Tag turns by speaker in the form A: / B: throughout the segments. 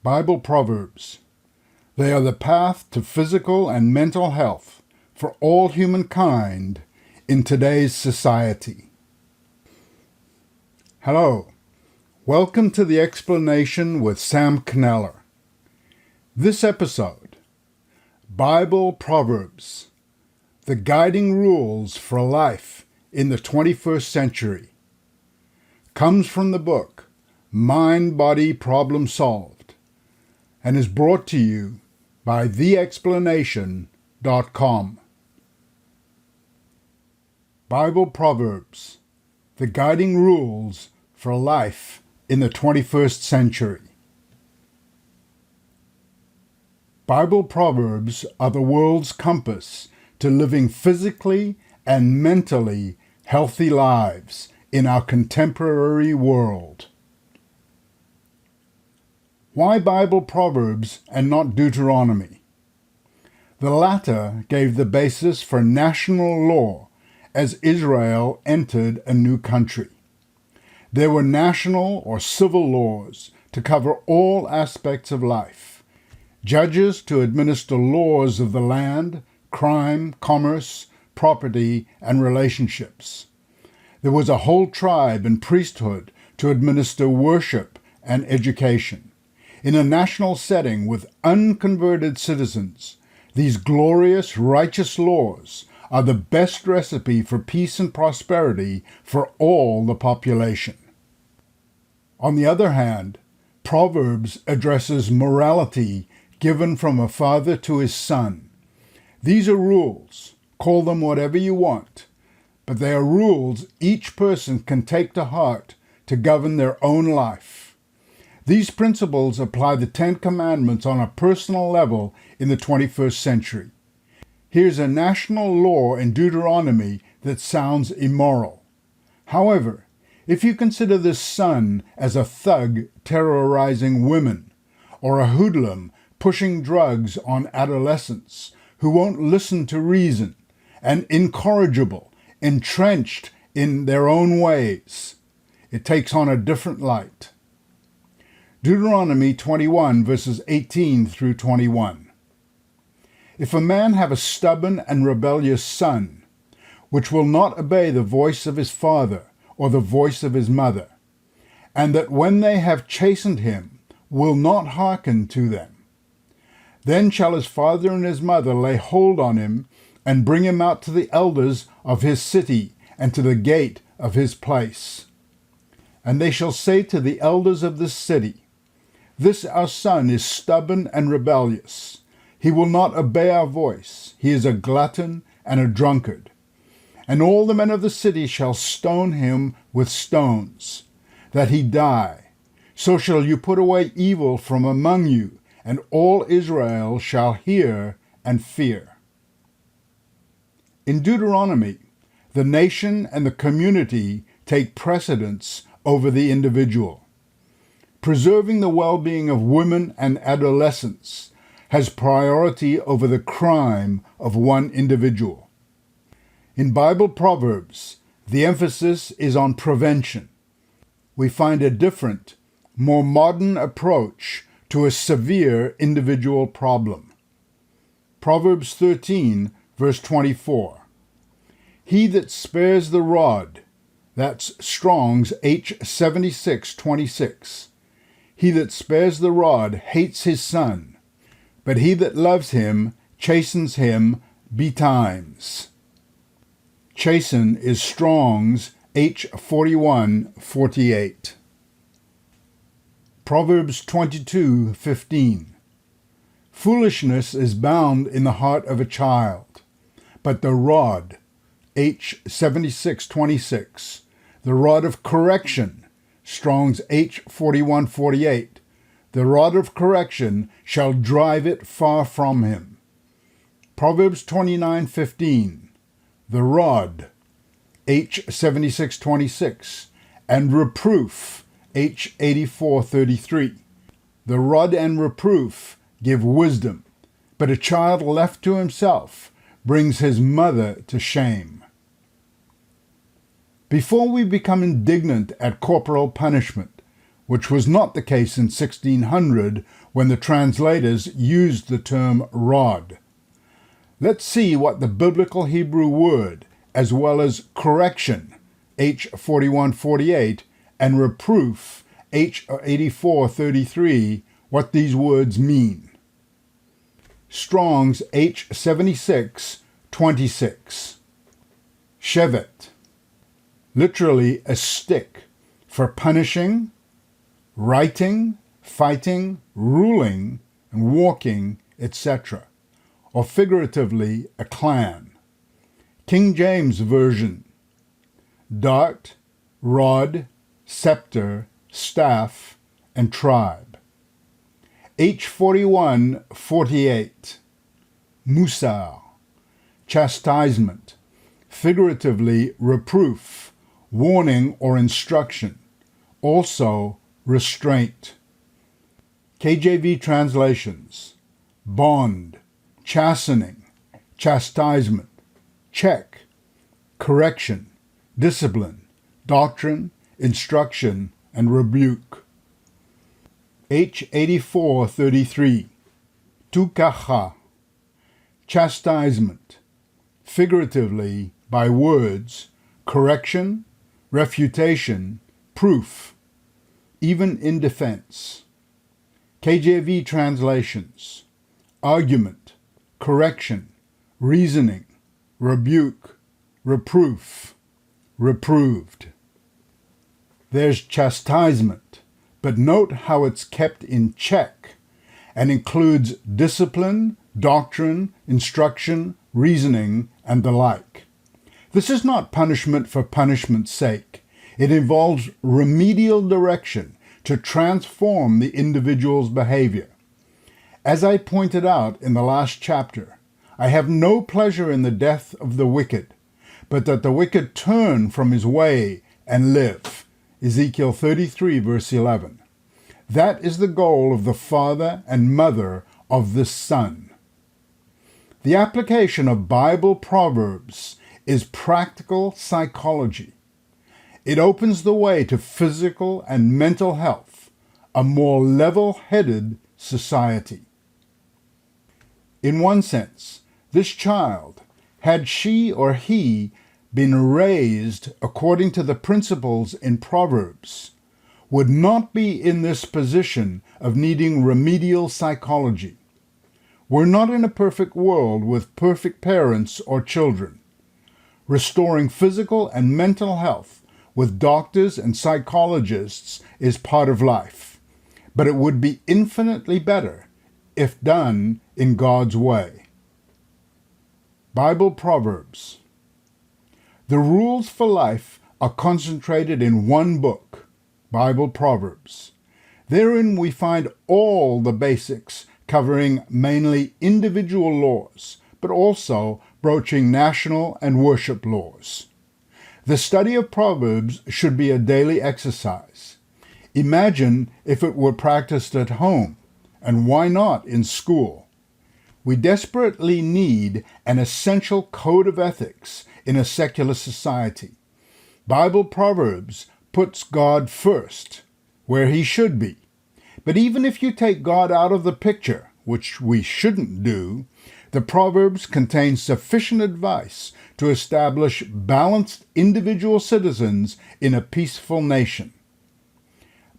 A: Bible Proverbs. They are the path to physical and mental health for all humankind in today's society. Hello. Welcome to the Explanation with Sam Kneller. This episode, Bible Proverbs, the guiding rules for life in the 21st century, comes from the book Mind-Body Problem Solved and is brought to you by theexplanation.com. Bible Proverbs, the guiding rules for life in the 21st century. Bible Proverbs are the world's compass to living physically and mentally healthy lives in our contemporary world. Why Bible Proverbs and not Deuteronomy? The latter gave the basis for national law as Israel entered a new country. There were national or civil laws to cover all aspects of life, judges to administer laws of the land, crime, commerce, property, and relationships. There was a whole tribe and priesthood to administer worship and education. In a national setting with unconverted citizens, these glorious, righteous laws are the best recipe for peace and prosperity for all the population. On the other hand, Proverbs addresses morality given from a father to his son. These are rules. Call them whatever you want, but they are rules each person can take to heart to govern their own life. These principles apply the Ten Commandments on a personal level in the 21st century. Here's a national law in Deuteronomy that sounds immoral. However, if you consider this son as a thug terrorizing women, or a hoodlum pushing drugs on adolescents who won't listen to reason, and incorrigible, entrenched in their own ways, it takes on a different light. Deuteronomy 21 verses 18 through 21. If a man have a stubborn and rebellious son, which will not obey the voice of his father or the voice of his mother, and that when they have chastened him will not hearken to them, then shall his father and his mother lay hold on him and bring him out to the elders of his city and to the gate of his place. And they shall say to the elders of this city, This our son is stubborn and rebellious. He will not obey our voice. He is a glutton and a drunkard. And all the men of the city shall stone him with stones, that he die. So shall you put away evil from among you, and all Israel shall hear and fear. In Deuteronomy, the nation and the community take precedence over the individual. Preserving the well-being of women and adolescents has priority over the crime of one individual. In Bible Proverbs, the emphasis is on prevention. We find a different, more modern approach to a severe individual problem. Proverbs 13, verse 24. He that spares the rod, that's Strong's H7626. He that spares the rod hates his son, but he that loves him chastens him betimes. Chasten is Strong's H4148. Proverbs 22:15. Foolishness is bound in the heart of a child, but the rod, H7626, the rod of correction, Strong's H4148, the rod of correction shall drive it far from him. Proverbs 29:15, the rod, H7626, and reproof, H8433. The rod and reproof give wisdom, but a child left to himself brings his mother to shame. Before we become indignant at corporal punishment, which was not the case in 1600 when the translators used the term rod. Let's see what the biblical Hebrew word, as well as correction, H 4148, and reproof, H 8433, what these words mean. Strong's H 7626. Shevet, literally a stick, for punishing, writing, fighting, ruling, and walking, etc., or figuratively a clan. King James Version, dart, rod, scepter, staff, and tribe. H 4148. Musar, chastisement, figuratively reproof, warning or instruction, also restraint. KJV translations: bond, chastening, chastisement, check, correction, discipline, doctrine, instruction, and rebuke. H 8433. Tukacha, chastisement, figuratively by words, correction, refutation, proof, even in defense. KJV translations: argument, correction, reasoning, rebuke, reproof, reproved. There's chastisement, but note how it's kept in check and includes discipline, doctrine, instruction, reasoning, and the like. This is not punishment for punishment's sake. It involves remedial direction to transform the individual's behavior. As I pointed out in the last chapter, I have no pleasure in the death of the wicked, but that the wicked turn from his way and live. Ezekiel 33, verse 11. That is the goal of the father and mother of the son. The application of Bible Proverbs is practical psychology. It opens the way to physical and mental health, a more level-headed society. In one sense, this child, had she or he been raised according to the principles in Proverbs, would not be in this position of needing remedial psychology. We're not in a perfect world with perfect parents or children. Restoring physical and mental health with doctors and psychologists is part of life, but it would be infinitely better if done in God's way. Bible Proverbs. The rules for life are concentrated in one book, Bible Proverbs. Therein we find all the basics covering mainly individual laws, but also broaching national and worship laws. The study of Proverbs should be a daily exercise. Imagine if it were practiced at home, and why not in school? We desperately need an essential code of ethics in a secular society. Bible Proverbs puts God first, where he should be. But even if you take God out of the picture, which we shouldn't do, the Proverbs contain sufficient advice to establish balanced individual citizens in a peaceful nation.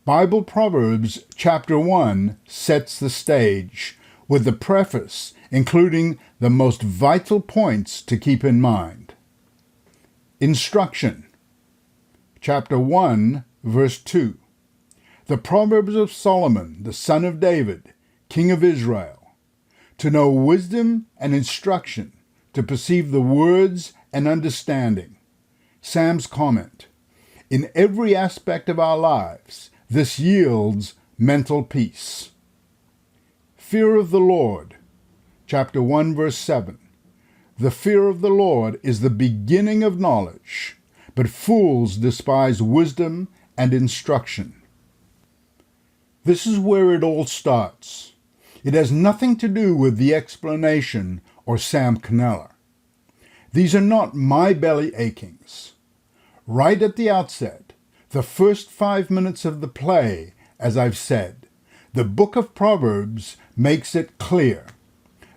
A: Bible Proverbs chapter 1 sets the stage, with the preface including the most vital points to keep in mind. Instruction. Chapter 1, verse 2. The Proverbs of Solomon, the son of David, king of Israel, to know wisdom and instruction, to perceive the words and understanding. Sam's comment. In every aspect of our lives, this yields mental peace. Fear of the Lord. Chapter 1, verse 7. The fear of the Lord is the beginning of knowledge, but fools despise wisdom and instruction. This is where it all starts. It has nothing to do with the explanation or Sam Canella. These are not my belly achings. Right at the outset, the first 5 minutes of the play as I've said. The book of Proverbs makes it clear.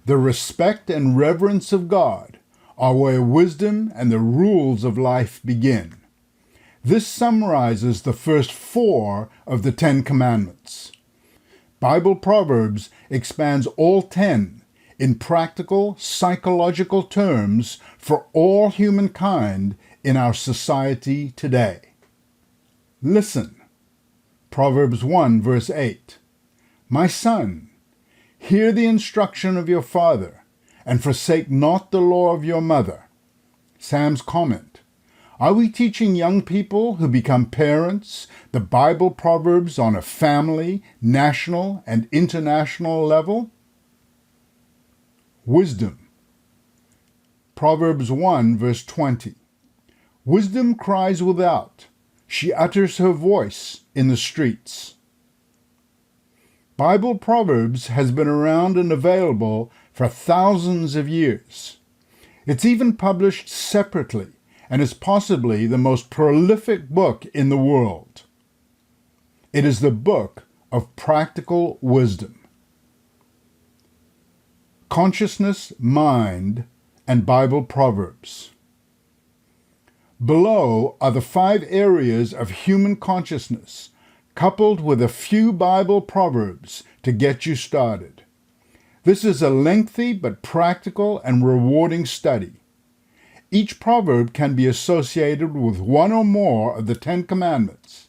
A: The respect and reverence of God are where wisdom and the rules of life begin. This summarizes the first 4 of the 10 commandments. Bible Proverbs expands all 10 in practical, psychological terms for all humankind in our society today. Listen. Proverbs 1 verse 8. My son, hear the instruction of your father, and forsake not the law of your mother. Sam's comment. Are we teaching young people who become parents the Bible Proverbs on a family, national, and international level? Wisdom. Proverbs 1 verse 20. Wisdom cries without. She utters her voice in the streets. Bible Proverbs has been around and available for thousands of years. It's even published separately and is possibly the most prolific book in the world. It is the book of practical wisdom. Consciousness, mind, and Bible Proverbs. Below are the 5 areas of human consciousness, coupled with a few Bible Proverbs to get you started. This is a lengthy but practical and rewarding study. Each proverb can be associated with one or more of the 10 commandments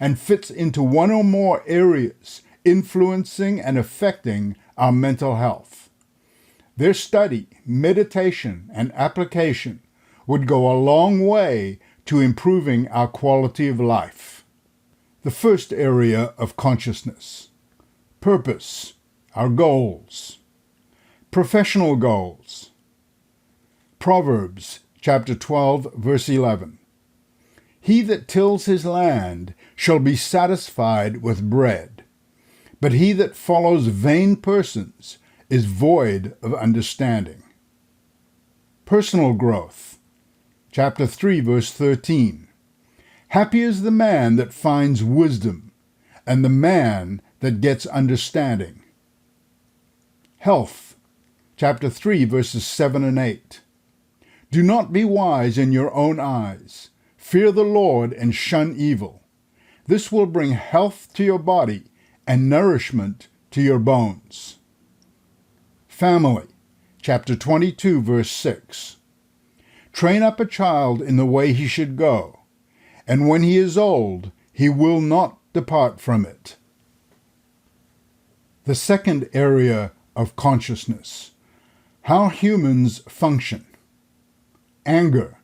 A: and fits into one or more areas influencing and affecting our mental health. Their study, meditation, and application would go a long way to improving our quality of life. The first area of consciousness. Purpose, our goals. Professional goals. Proverbs chapter 12, verse 11. He that tills his land shall be satisfied with bread, but he that follows vain persons is void of understanding. Personal growth. Chapter 3, verse 13. Happy is the man that finds wisdom, and the man that gets understanding. Health. Chapter 3, verses 7 and 8. Do not be wise in your own eyes. Fear the Lord and shun evil. This will bring health to your body and nourishment to your bones. Family. Chapter 22, verse 6. Train up a child in the way he should go, and when he is old, he will not depart from it. The second area of consciousness. How humans function. Anger.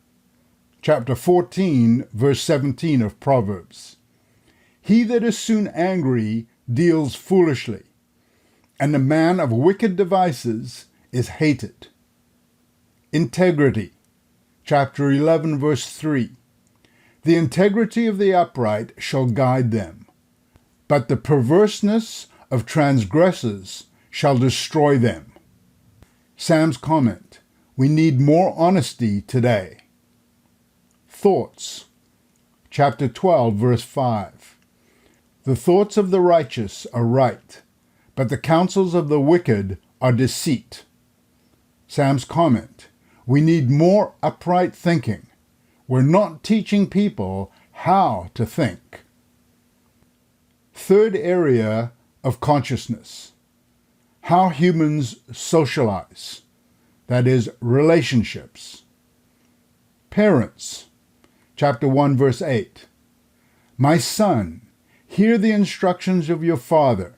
A: Chapter 14, verse 17 of Proverbs. He that is soon angry deals foolishly, and the man of wicked devices is hated. Integrity. Chapter 11, verse 3. The integrity of the upright shall guide them, but the perverseness of transgressors shall destroy them. Sam's comment. We need more honesty today. Thoughts. Chapter 12, verse 5. The thoughts of the righteous are right, but the counsels of the wicked are deceit. Sam's comment. We need more upright thinking. We're not teaching people how to think. Third area of consciousness. How humans socialize. That is, relationships. Parents. Chapter 1, verse 8. My son, hear the instructions of your father,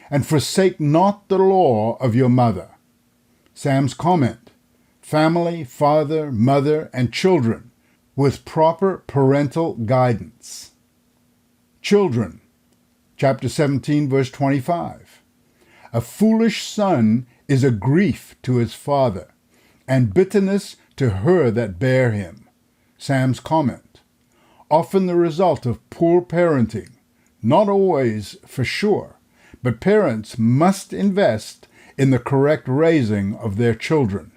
A: and forsake not the law of your mother. Sam's comment. Family, father, mother, and children with proper parental guidance. Children. Chapter 17, verse 25. A foolish son is a grief to his father, and bitterness to her that bare him. Sam's comment. Often the result of poor parenting, not always for sure, but parents must invest in the correct raising of their children.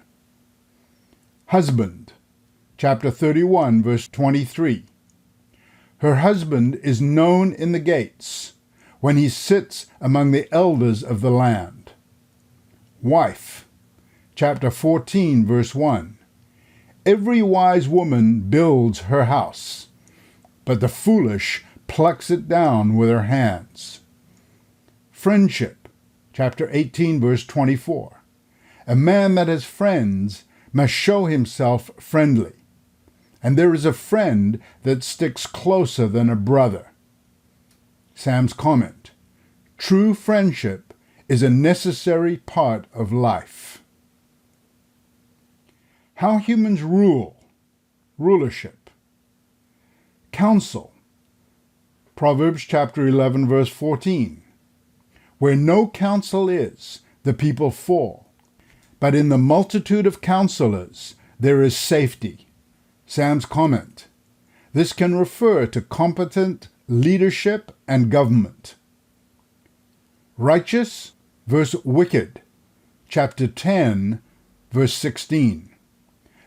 A: Husband. Chapter 31, verse 23. Her husband is known in the gates. when he sits among the elders of the land. Wife, chapter 14, verse 1. Every wise woman builds her house, but the foolish plucks it down with her hands. Friendship, chapter 18, verse 24. A man that has friends must show himself friendly, and there is a friend that sticks closer than a brother. Sam's comment: true friendship is a necessary part of life. How humans rule, rulership. Counsel, Proverbs chapter 11, verse 14. Where no counsel is, the people fall, but in the multitude of counselors there is safety. Sam's comment: this can refer to competent leadership and government. Righteous versus wicked, chapter 10, verse 16.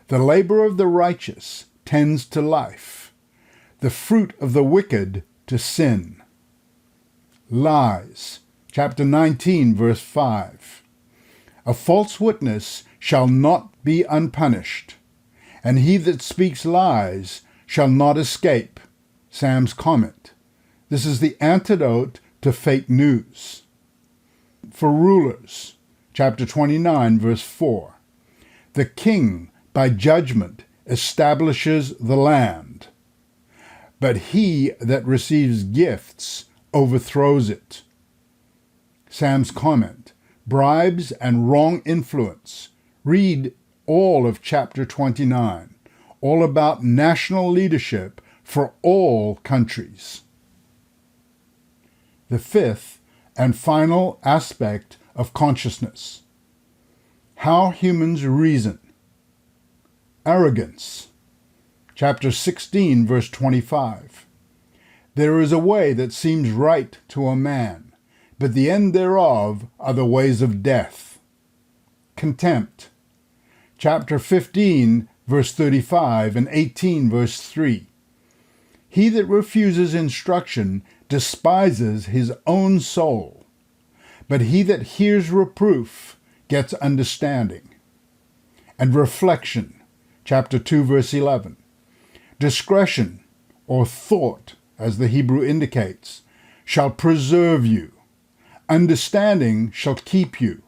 A: The labor of the righteous tends to life, the fruit of the wicked to sin. Lies, chapter 19, verse 5. A false witness shall not be unpunished, and he that speaks lies shall not escape. Sam's comment: this is the antidote to fake news. For rulers, chapter 29, verse 4. The king by judgment establishes the land, but he that receives gifts overthrows it. Sam's comment: bribes and wrong influence. Read all of chapter 29, all about national leadership for all countries. The fifth and final aspect of consciousness: how humans reason. Arrogance, chapter 16, verse 25. There is a way that seems right to a man, but the end thereof are the ways of death. Contempt, chapter 15, verse 35, and 18, verse 3. He that refuses instruction despises his own soul, but he that hears reproof gets understanding. And reflection, chapter 2, verse 11. Discretion, or thought, as the Hebrew indicates, shall preserve you. Understanding shall keep you.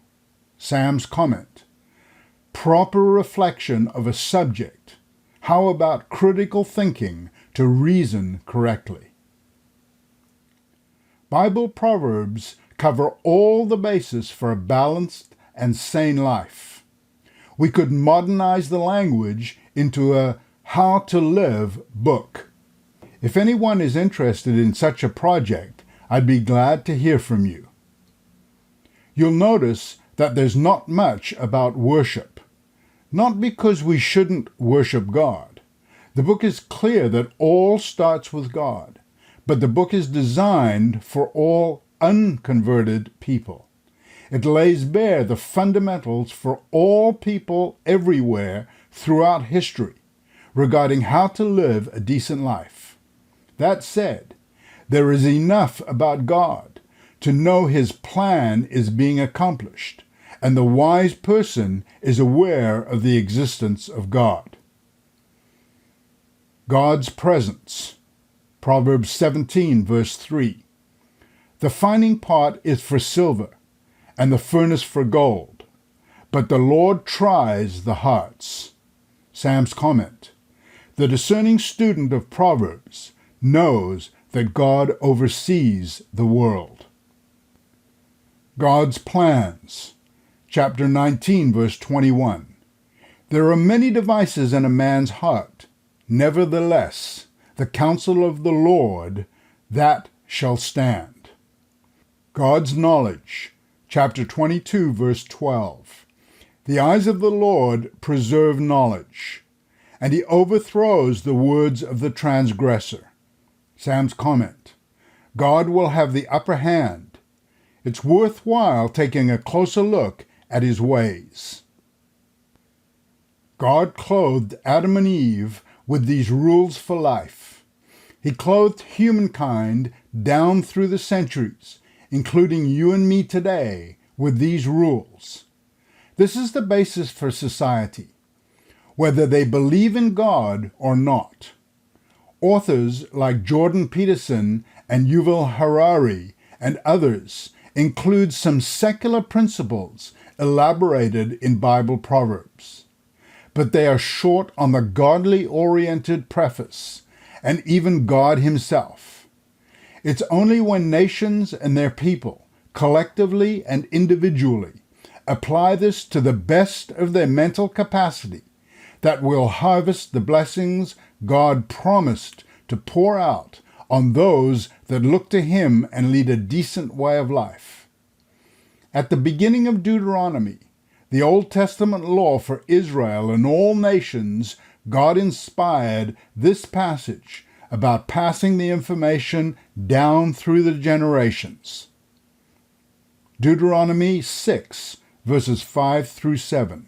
A: Sam's comment: proper reflection of a subject. How about critical thinking to reason correctly? Bible Proverbs cover all the basis for a balanced and sane life. We could modernize the language into a How to Live book. If anyone is interested in such a project, I'd be glad to hear from you. You'll notice that there's not much about worship. Not because we shouldn't worship God. The book is clear that all starts with God, but the book is designed for all unconverted people. It lays bare the fundamentals for all people everywhere throughout history regarding how to live a decent life. That said, there is enough about God to know his plan is being accomplished, and the wise person is aware of the existence of God. God's presence, Proverbs 17, verse 3. The finding part is for silver, and the furnace for gold, but the Lord tries the hearts. Sam's comment: the discerning student of Proverbs knows that God oversees the world. God's plans, chapter 19, verse 21. There are many devices in a man's heart. Nevertheless, the counsel of the Lord, that shall stand. God's knowledge, chapter 22, verse 12. The eyes of the Lord preserve knowledge, and he overthrows the words of the transgressor. Sam's comment: God will have the upper hand. It's worthwhile taking a closer look at his ways. God clothed Adam and Eve with these rules for life. He clothed humankind down through the centuries including you and me today, with these rules. This is the basis for society, whether they believe in God or not. Authors like Jordan Peterson and Yuval Harari and others include some secular principles elaborated in Bible Proverbs, but they are short on the godly-oriented preface and even God himself. It's only when nations and their people, collectively and individually, apply this to the best of their mental capacity that we'll harvest the blessings God promised to pour out on those that look to him and lead a decent way of life. At the beginning of Deuteronomy, the Old Testament law for Israel and all nations, God inspired this passage about passing the information down through the generations. Deuteronomy 6, verses 5 through 7.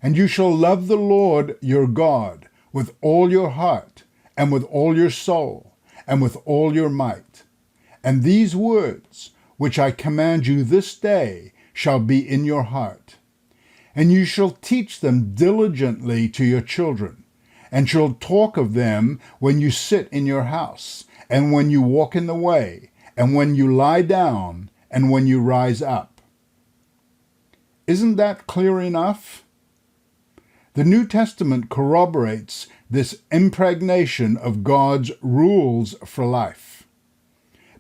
A: And you shall love the Lord your God with all your heart, and with all your soul, and with all your might. And these words, which I command you this day, shall be in your heart. And you shall teach them diligently to your children, and shall talk of them when you sit in your house, and when you walk in the way, and when you lie down, and when you rise up. Isn't that clear enough? The New Testament corroborates this impregnation of God's rules for life.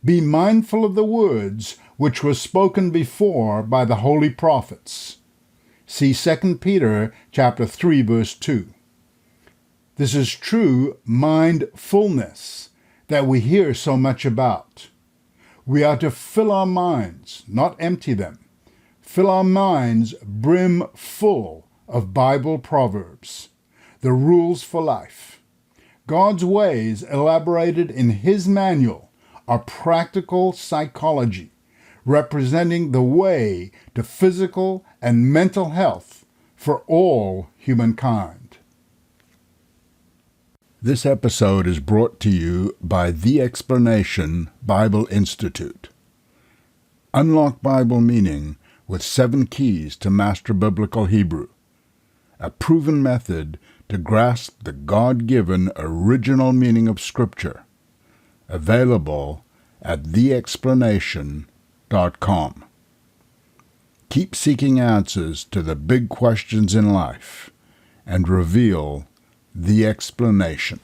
A: Be mindful of the words which were spoken before by the holy prophets. See 2 Peter chapter 3, verse 2. This is true mindfulness that we hear so much about. We are to fill our minds, not empty them. Fill our minds brim full of Bible Proverbs, the rules for life. God's ways elaborated in his manual are practical psychology, representing the way to physical and mental health for all humankind. This episode is brought to you by The Explanation Bible Institute. Unlock Bible meaning with 7 keys to master biblical Hebrew, a proven method to grasp the God-given original meaning of Scripture, available at theexplanation.com. Keep seeking answers to the big questions in life and reveal the explanation.